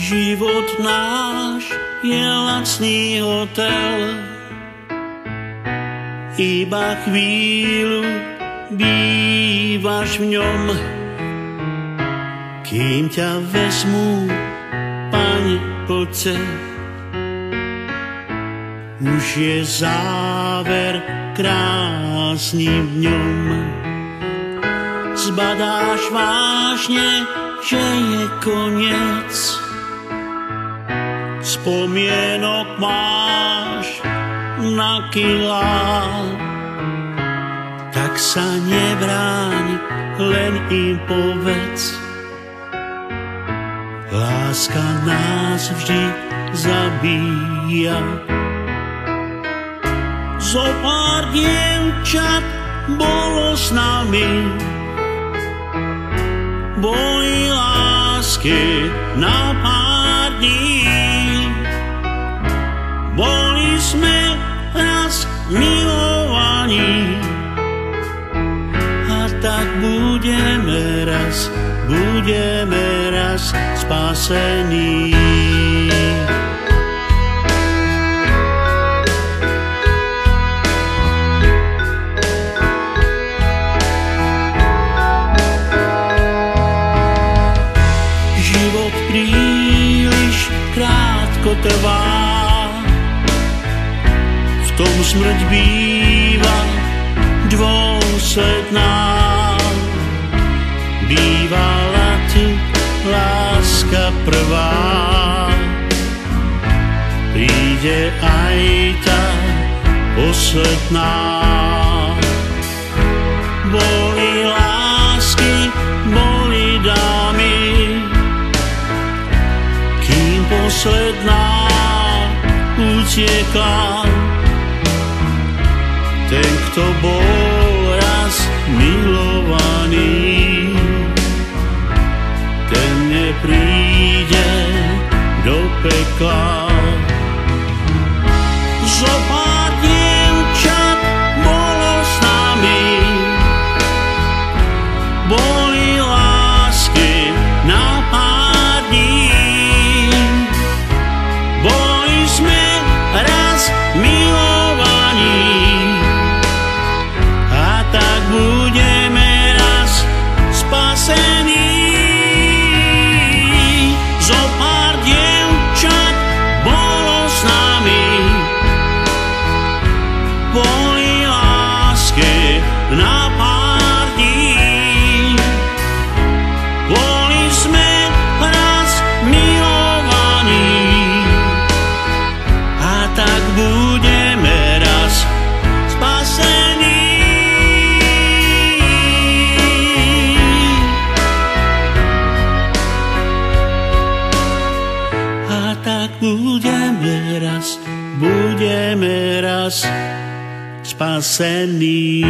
Život náš je lacný hotel, iba chvíľu bývaš v ňom, kým ťa vezmú, Pane, poďte. Už je záver krásnym dňom, zbadáš vážne, že je koniec. Spomienok máš na kilá, tak sa nebráň, len im povedz. Láska nás vždy zabíja. Zo pár dievčat bolo s nami, boli lásky na pár dní. Boli sme raz milovaní, a tak budeme raz spasení. Život príliš krátko trvá, v tom smrť býva dôsledná. Bývala tu láska prvá, príde aj tá posledná. Boli lásky, boli dámy, kým posledná utiekla. Ten, kto bol raz milovaný, ten nepríde do pekla. Zo pár dievčat bolo s nami, boli lásky na pár dní. Boli sme raz milovaní, a tak budeme raz spasení. Zo pár dievčat bolo s nami, boli lásky na pár dní. Boli sme raz milovaní, a tak budeme raz spasení. A tak budeme raz spasení.